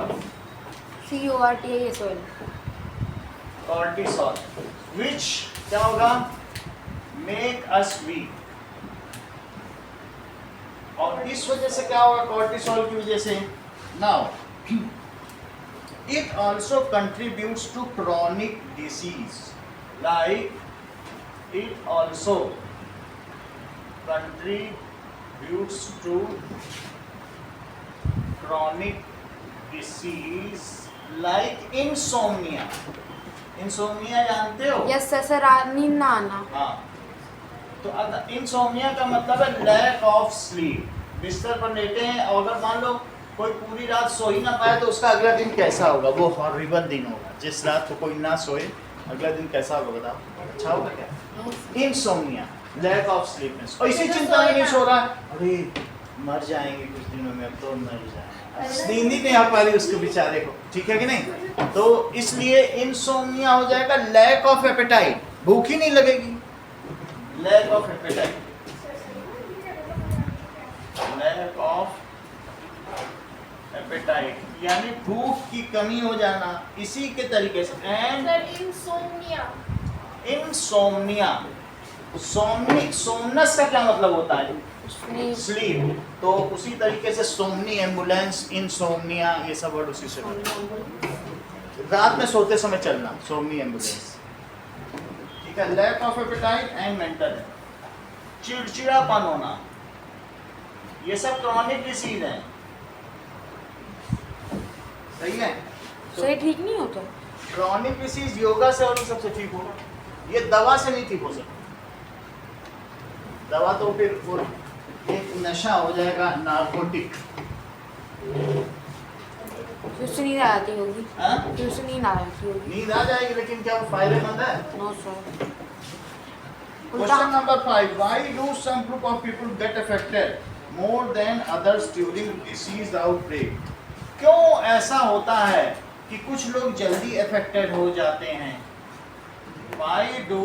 CORTISOL, cortisol, which क्या होगा, make us weak, और इस वजह से क्या होगा, cortisol की वजह से, now it also contributes to chronic disease, like it also contributes to chronic disease like insomnia. insomnia जानते हो? यस सर, नींद ना आना। हाँ, तो अगर इंसोमिया का मतलब है लैक ऑफ स्लीप, बिस्तर पर लेटे हैं और अगर मान लो कोई पूरी रात सो ही ना पाए तो उसका अगला दिन कैसा होगा, वो हॉरिबल दिन होगा। जिस रात को कोई ना सोए अगला दिन कैसा होगा बताओ, अच्छा होगा क्या? इंसोमिया, लैक ऑफ स्लीपनेस, और इसी चिंता में नहीं सो रहा, अरे मर जाएंगे कुछ दिनों में, अब तो मर जाएंगे, नींद ही नहीं आ पा रही उसको बेचारे को, ठीक है कि नहीं? तो इसलिए इंसोमिया हो जाएगा, लैक ऑफ एपेटाइट, भूख ही नहीं लगेगी, lack of appetite, lack of appetite यानी भूख की कमी हो जाना। इसी के तरीके से and sir insomnia, insomnia, Somanas का क्या मतलब होता है? स्लीप। तो उसी तरीके से सोमनी, एम्बुलेंस, इंसोम्निया, ये सब वर्ड उसी से बने। रात में सोते समय चलना, सोमनी एम्बुलेंस, ठीक है। Lack of appetite and mental, चिड़चिड़ापन होना, ये सब क्रॉनिक डिसीज है। सही है? सही ठीक नहीं होता। क्रॉनिक डिसीज योगा से और सबसे ठीक होगा, ये दवा से नहीं ठीक हो सकता। दवा तो फिर वो एक नशा हो जाएगा, नार्कोटिक। फिर से नींद आ जाती होगी। हाँ? फिर से नींद आ जाती होगी। नींद आ जाएगी, लेकिन क्या वो फायदेमंद है? No sir. Question number 5. Why do some group of people get affected more than others during disease outbreak? क्यों ऐसा होता है कि कुछ लोग जल्दी अफेक्टेड हो जाते हैं? Why do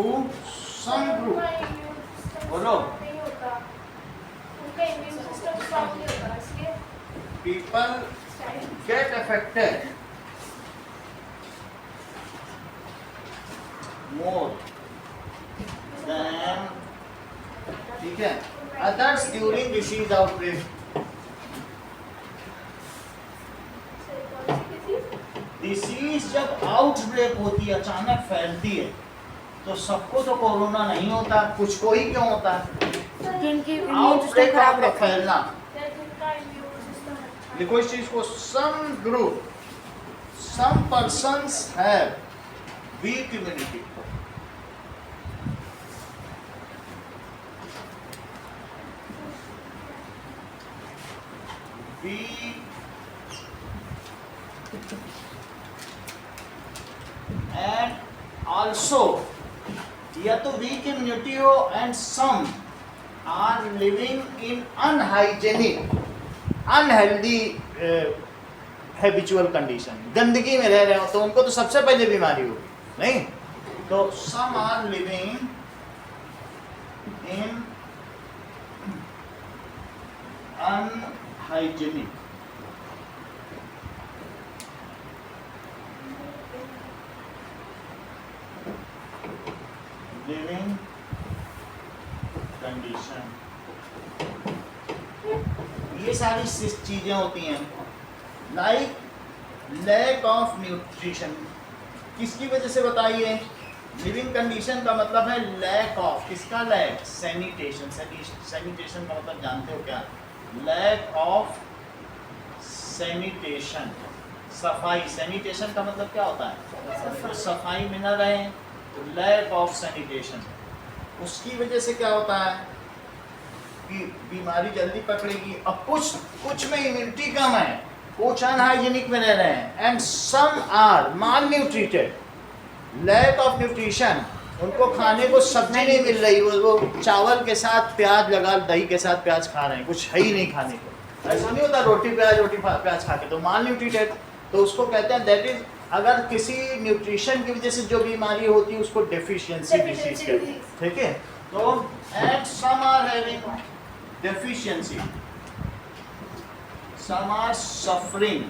some group, बोलो, नहीं होता, उनका इम्यून सिस्टम स्ट्रांग नहीं होता, इसलिए people get affected more than, ठीक है, others during disease outbreak? Disease जब आउटब्रेक होती है, अचानक फैलती है, तो सबको तो कोरोना नहीं होता, कुछ को ही क्यों होता है? जिनकी इम्यून आउटब्रेक सिस्टम खराब का रहता है। फैलना। जिनका इम्यून सिस्टम अच्छा लिखो इस चीज को, some group, some persons have weak immunity, weak and also, या तो वीक इम्यूनिटी हो, and some are living in unhygienic, unhealthy habitual condition, गंदगी में रह रहे हो, तो उनको तो सबसे पहले बीमारी होगी, नहीं? तो some are living in unhygienic, living condition, ये सारी चीजें होती हैं। लाइक लैक ऑफ न्यूट्रिशन, किसकी वजह से बताइए? लिविंग कंडीशन का मतलब है लैक ऑफ, किसका लैक? सैनिटेशन। सैनिटेशन का मतलब जानते हो क्या? लैक ऑफ सैनिटेशन, सफाई। सैनिटेशन का मतलब क्या होता है? तो सफाई में न रहे, तो लैक ऑफ सैनिटेशन। उसकी वजह से क्या होता है कि बीमारी जल्दी पकड़ेगी। अब कुछ में इम्यूनिटी कम है, कुछ अनहाइजीनिक में रह रहे हैं, and some are malnutrited, lack of nutrition, उनको खाने को सब्जी नहीं मिल रही, वो चावल के साथ प्याज लगा, दही के साथ प्याज खा रहे हैं, कुछ है ही नहीं खाने को। ऐसा नहीं होता रोटी प्याज खा के, तो माल न्यूट्रिटेड, तो उसको कहते हैं दैट इज, अगर किसी न्यूट्रिशन की वजह से जो बीमारी होती है उसको डेफिशिएंसी डिसीज कहते हैं, ठीक है? तो and some are having deficiency, some are suffering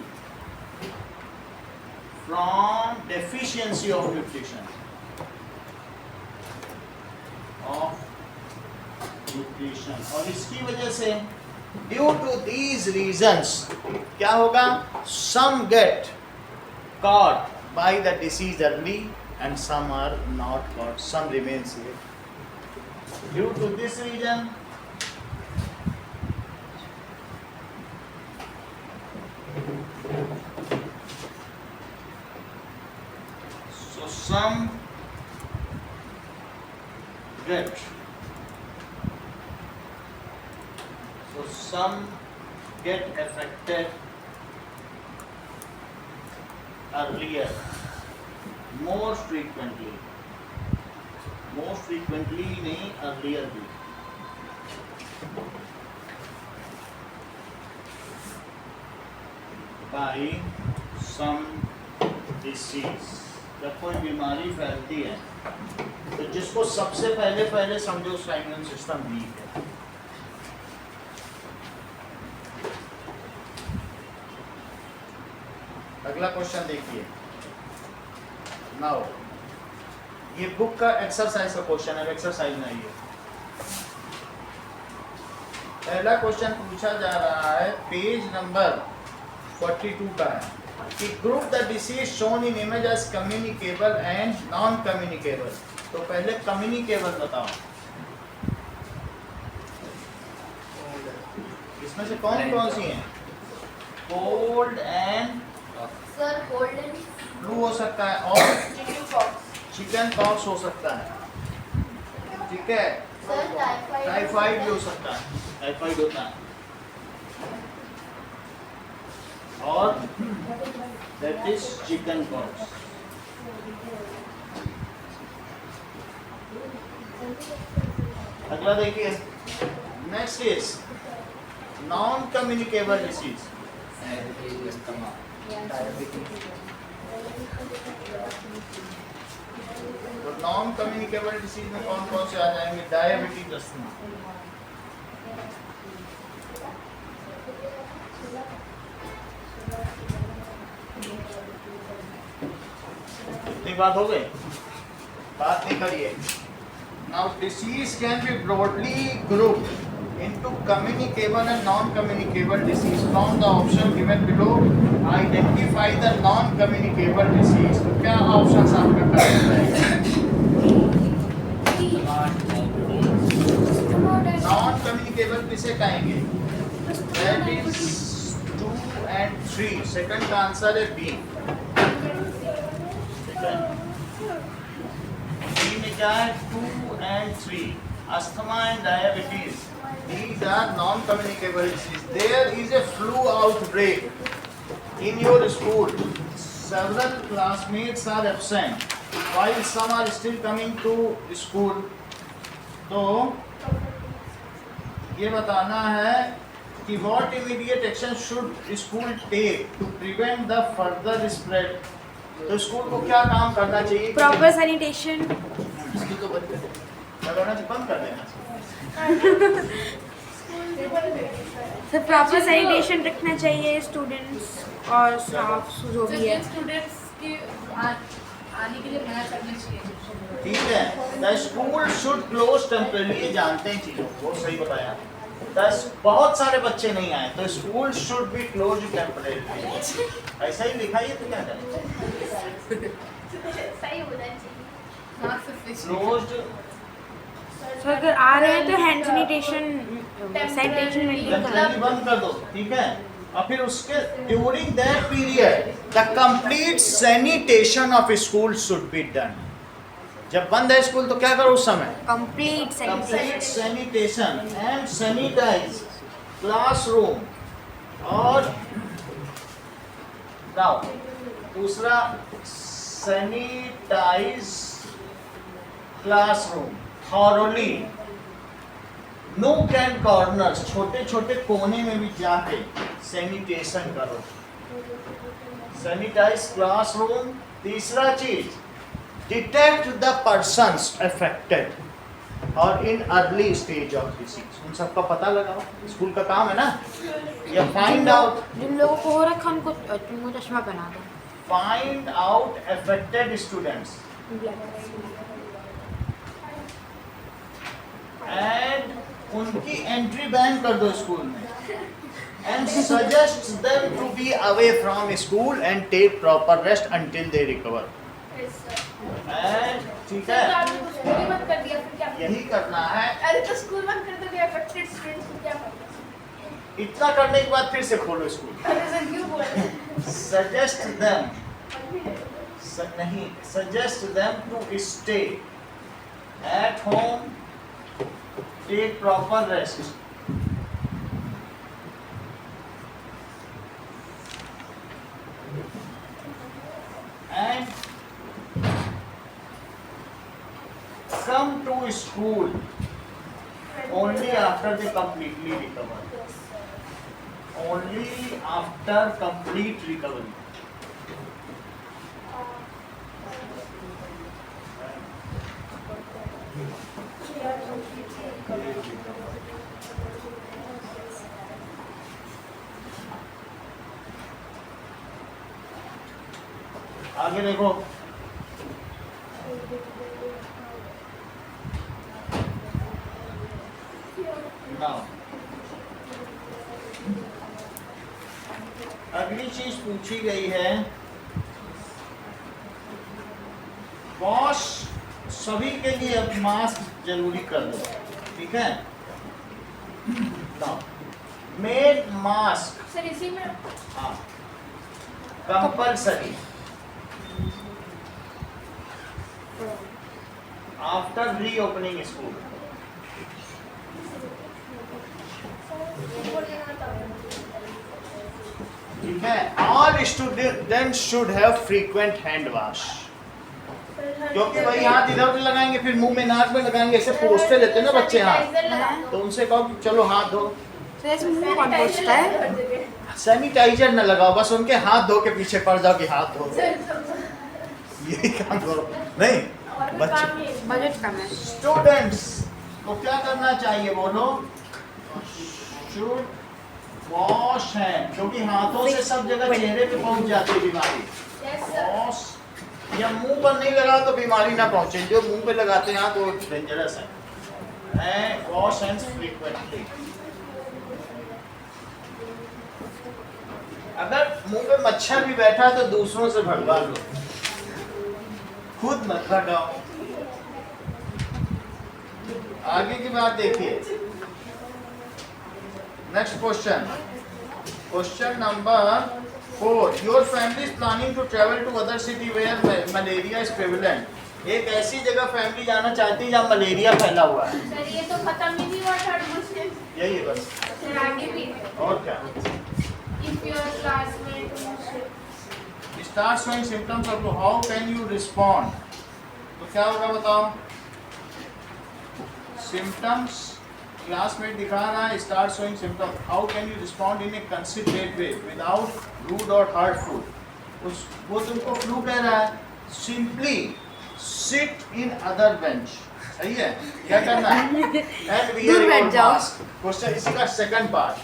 from deficiency of nutrition, और इसकी वजह से ड्यू टू दीज रीजंस क्या होगा? सम gate caught by the disease early and some are not caught, some remains here. Due to this reason, so some get affected earlier, more frequently नहीं, earlier भी। by some disease, जब कोई बीमारी फैलती है तो जिसको सबसे पहले समझो उसका इम्यून सिस्टम वीक है। अगला क्वेश्चन देखिए। नाउ ये बुक का एक्सरसाइज का क्वेश्चन है, एक्सरसाइज नहीं है। पहला क्वेश्चन पूछा जा रहा है, पेज नंबर 42 का है कि group the disease shown in image as communicable and non communicable. तो पहले कम्युनिकेबल बताओ, इसमें से कौन कौन सी हैं? Cold and sir cold and flu हो सकता है, और चिकन पॉक्स हो सकता है, ठीक है। सर टाइफाइड भी हो सकता है, टाइफाइड होता है, और दैट इज चिकन पॉक्स। अगला देखिए, next is non communicable disease. तो नॉन कम्युनिकेबल डिसीज में कौन कौन से आ जाएंगे? Diabetes, asthma. इतनी बात हो गई, बात नहीं करिए। Now disease can be broadly grouped into communicable and non-communicable disease. From the option given below, identify the non-communicable disease. तो क्या ऑप्शन आपका करेक्ट है? Non-communicable किसे कहेंगे? That is 2 and 3. Second का आंसर है B. क्या है? 2 and 3. Asthma and diabetes. These are non-communicable diseases. There is a flu outbreak in your school. Several classmates are absent, while some are still coming to school. तो ये बताना है कि what immediate action should school take to prevent the further spread. तो school को क्या काम करना चाहिए? प्रॉपर सैनिटेशन, बंद कर देना। सर प्रॉपर सैनिटेशन रखना चाहिए स्टूडेंट्स और स्टाफ जो भी है। स्टूडेंट्स के आने के लिए मना करना चाहिए। ठीक है, the school should close temporary. ये जानते हैं चीजों को, सही बताया। बहुत सारे बच्चे नहीं आए तो school should be close temporary. ऐसा ही लिखा है, तो क्या करें? सही होना चाहिए। क्लोज्ड। सर अगर आ रहे हैं तो हैंड सैनिटेशन मेंटेन करना। बंद कर दो, ठीक है। और फिर उसके during that period the complete sanitation of school should be done. जब बंद है स्कूल तो क्या करो उस समय? Complete sanitation and sanitize classroom. और नाउ दूसरा, sanitize classroom thoroughly. Nook and corners, छोटे छोटे कोने में भी जाके सैनिटेशन करो। Sanitize classroom. तीसरा चीज, डिटेक्ट द पर्सन्स अफेक्टेड और in early stage of disease. उन सबका पता लगाओ, स्कूल का काम है ना। या फाइंड आउट, जिन लोगों को हो रखा उनको चश्मा पहना दो। Find out affected students and उनकी एंट्री बैन कर दो स्कूल में। And suggest them to be away from school and take proper rest until they recover. ठीक है, स्कूल बंद कर दिया फिर क्या? यही करना है। अरे तो स्कूल बंद कर दिया, अफेक्टेड स्टूडेंट्स को क्या करना? इतना करने के बाद फिर से खोलो स्कूल। अरे सर क्यों बोल रहे हैं? सजेस्ट देम, नहीं, suggest them to stay at home, take proper rest. And come to school only after they completely recover. Only after complete recovery. आगे देखो, नाउ अगली चीज पूछी गई है, वॉश सभी के लिए अब मास्क जरूरी कर दो, ठीक है। मेड मास्क सर इसी में हाँ कंपल्सरी आफ्टर रीओपनिंग स्कूल, ठीक है। All student should have frequent hand wash, क्योंकि भाई हाथ इधर उधर लगाएंगे, फिर मुंह में नाक में लगाएंगे, ऐसे पोंछते लेते हैं ना बच्चे हाथ, तो उनसे कहो कि चलो हाथ धो। तो ऐसे मुंह में कौन पोंछता है? सैनिटाइजर न लगाओ, बस उनके हाथ धो के पीछे पड़ जाओ कि हाथ धो, यही काम करो। नहीं बच्चे बजट कम है। स्टूडेंट्स को क्या करना चाहिए बोलो, शुड वॉश है, क्योंकि हाथों से सब जगह चेहरे पे पहुंच जाती है बीमारी। वॉश या मुंह पर नहीं लगा तो बीमारी ना पहुंचे, जो मुंह पे लगाते हैं हाथ वो डेंजरस है। Wash hands frequently. अगर मुंह पे मच्छर भी बैठा तो दूसरों से भगवा लो, खुद मत लगाओ। आगे की बात देखिए, next question, question number 4, your family is planning to travel to other city where malaria is prevalent. एक ऐसी जगह फैमिली जाना चाहती है जहाँ मलेरिया फैला हुआ है। सर ये तो खत्म ही नहीं हुआ थर्ड क्वेश्चन, यही है बस, सर आगे भी और क्या। If your classmate start showing symptoms of how can you respond, तो क्या होगा बताओ। सिम्टम्स, क्लासमेट दिखा रहा है start showing symptom, how can you respond in a considerate way without rude और हर्टफुल। उस वो तुमको फ्लू कह रहा है, simply sit in other bench, सही है। क्या करना है, एंड दूर बैठ जाओ। क्वेश्चन इसी का सेकंड पार्ट,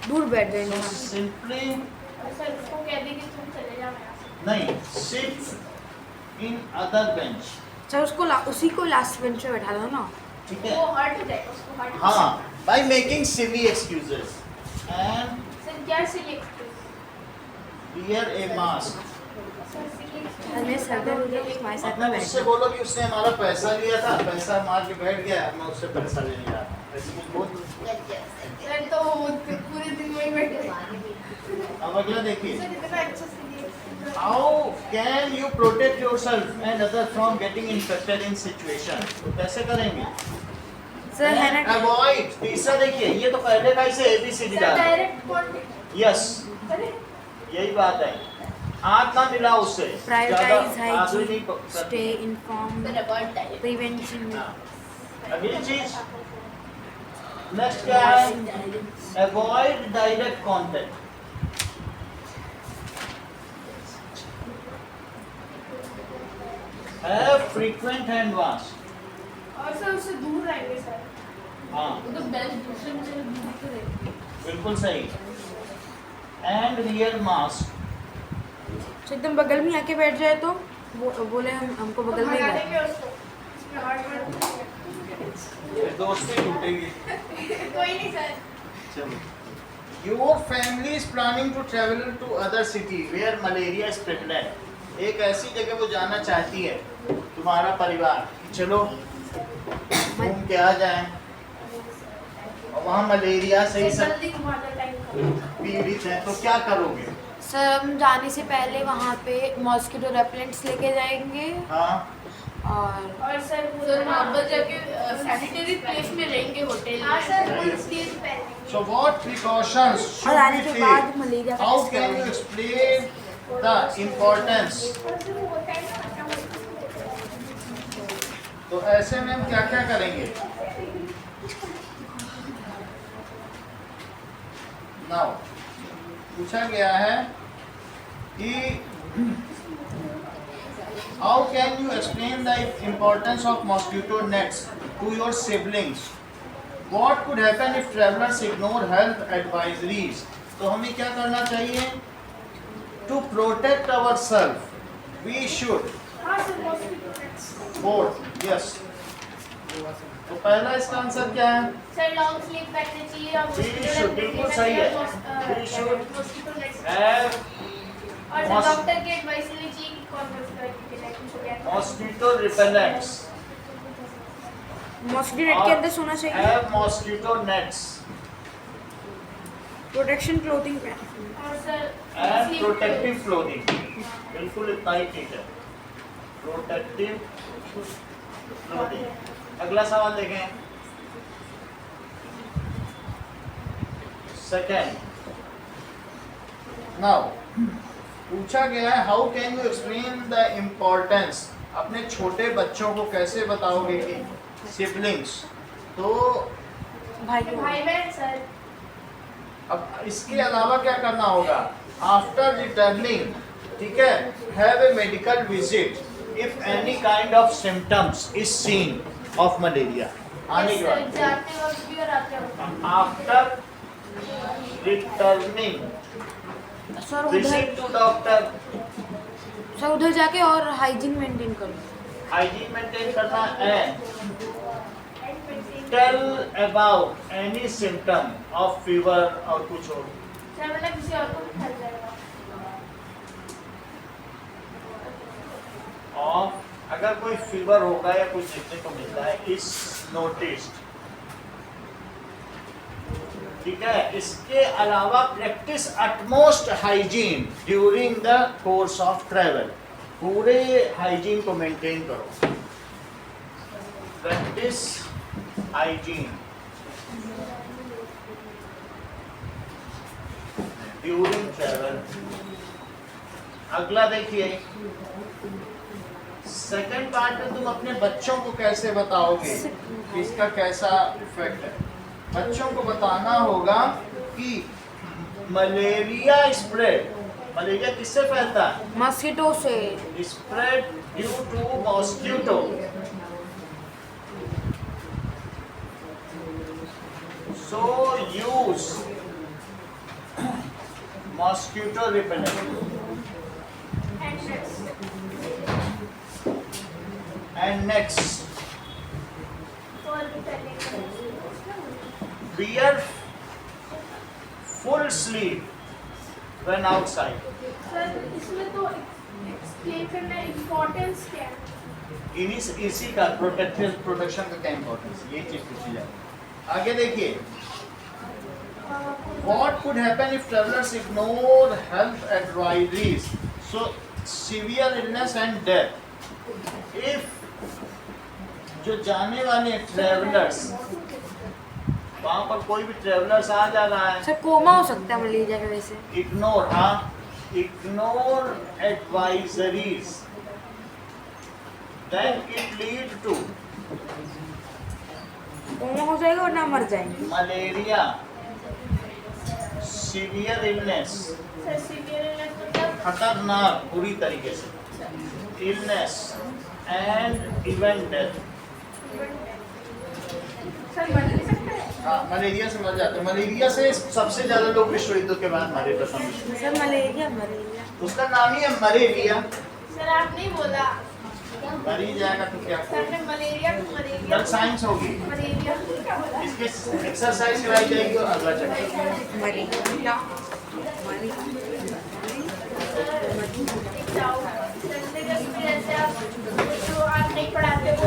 दूर बैठ जाएंगे। सिंपली सर उसको कह दे कि तुम चले जाओ यहाँ से। नहीं, seat in other bench, sir उसको उसी को लास्ट बेंच पे बैठा दो ना। ठीक वो है। हर्ट हो जाएगा, उसको हर्ट हाँ, by making silly excuses and sir क्या select wear a mask. Sir select हमें सर दर्द हो जाए तो हमारे साथ में मतलब उससे बैठो। बोलो कि उसने हमारा पैसा लिया था, पैसा मार के बैठ गया, मैं उससे पैसा लेने जा रहा हूँ, ऐसे कुछ बोल। सर तो पूरे दिन वही बैठे। अब अगला देखिए, सर इतना अच्छा select. How can you protect yourself and other from getting infected in situation, तो कैसे करेंगे। सर है ना, अवॉइड, तीसरा देखिए, ये तो पहले का ही से ABCD सर डाल दो। Direct contact. यस, अरे यही बात है, हाथ ना मिलाओ उससे, प्रायोरिटाइज ज़्यादा आगे नहीं हाइजीन, करना। Stay informed, sir about direct. Prevention. हाँ। अगली चीज नेक्स्ट क्या है, avoid direct contact. Have frequent hand wash, और सर उससे दूर रहेंगे सर। हाँ वो तो बेल्ट दूसरे में से दूर से रहेंगे। बिल्कुल सही। एंड वियर मास्क, तो एकदम बगल में आके बैठ जाए तो बोले हमको बगल में ही भगा बैठ। देंगे उसको। उसमें हर्ट दोस्ती टूटेगी। कोई नहीं सर। चलो, your family is planning to travel to other city where malaria is prevalent. एक ऐसी जगह वो जाना चाहती है तुम्हारा परिवार, चलो घूम के आ जाएं, और वहाँ मलेरिया से ही सब जल्दी घुमा दो टाइम को। पीड़ित हैं, तो क्या करोगे। सर हम जाने से पहले वहाँ पे मॉस्किटो रेपेलेंट्स लेके जाएंगे हाँ, और सर सर वहाँ पर जाके सैनिटरी प्लेस में रहेंगे होटल हाँ में। सर फुल स्लीव पहनेंगे। so what precautions और should आने we के बाद take? मलेरिया का How टेस्ट can you करेंगे। explain the importance? और सर वो होता है ना तो ऐसे में हम क्या क्या करेंगे। नाउ पूछा गया है कि how can you explain the importance of mosquito nets to your siblings, what could happen if travellers ignore health advisories. तो हमें क्या करना चाहिए, to protect our self We should. हाँ sir mosquito nets Both. Yes. तो पहला इसका answer क्या है? सर लॉन्ग स्लीव पहनने चाहिए और We should, बिल्कुल सही है. We should mosquito nets have और सर डॉक्टर की एडवाइस लेनी चाहिए कि कौन कौन सी दवाई लेनी चाहिए. mosquito repellents. मॉस्किटो नेट के अंदर सोना चाहिए. Have mosquito nets protection clothing पहन. और सर and protective clothing. बिल्कुल इतना ही ठीक है. Protective clothing. अगला सवाल देखें. Second. Now, पूछा गया है how can you explain the importance. अपने छोटे बच्चों को कैसे बताओगे कि सिबलिंग्स. तो भाई भाई बहन सर अब इसके अलावा क्या करना होगा. आफ्टर रिटर्निंग, ठीक है, have a medical visit if any kind of symptoms is seen of malaria. आने के सर बाद जाते वक्त भी और आते वक्त after returning sir visit to doctor. उधर जाके और हाइजीन मेंटेन करो. हाइजीन मेंटेन करना and tell about any symptom of fever और कुछ और. सर मतलब किसी और को भी फैल जाएगा. और अगर कोई फीवर होगा या कुछ देखने को मिलता है इस नोटिस्ड. ठीक है. इसके अलावा practice utmost hygiene during the course of travel. पूरे हाइजीन को मेंटेन करो. Practice hygiene during travel. अगला देखिए. सेकंड पार्ट में तुम अपने बच्चों को कैसे बताओगे कि इसका कैसा इफेक्ट है. बच्चों को बताना होगा कि मलेरिया स्प्रेड. मलेरिया किससे फैलता है? मॉस्किटो से. Spread due to mosquito. So use mosquito repellent. And nets And next, for repelling. wear full sleeve when outside. Sir इसमें तो एक्सप्लेन करना इम्पोर्टेंस क्या है. इसी का प्रोटेक्शन का क्या इम्पोर्टेंस, ये चीज पूछी जाए. आगे देखिए. What could happen if travelers ignore health advisories? So severe illness and death. If जो जाने वाले ट्रेवलर्स, वहाँ पर कोई भी ट्रेवलर्स आ जा रहा है, सर कोमा हो सकता है मलेरिया की वजह से. Ignore advisories, then it lead to coma हो जाएगा और ना मर जाएंगे. Malaria, severe illness, sir severe illness मतलब खतरनाक पूरी तरीके से illness and even death. Sir मर नहीं सकते हैं. हाँ, मलेरिया से मर जाते हैं. मलेरिया से सबसे ज्यादा लोग विश्व युद्ध के बाद मरे प्रथम विश्व. Sir malaria. उसका नाम ही है मलेरिया. सर आप नहीं बोला. मर ही जाएगा तो क्या. सर ने मलेरिया को मलेरिया कल साइंस होगी, मलेरिया क्या बोला. इसके एक्सरसाइज कराई जाएगी और अगला चैप्टर. मलेरिया. सर एक डाउट. संडे का भी जैसे आप जो आप नहीं पढ़ाते वो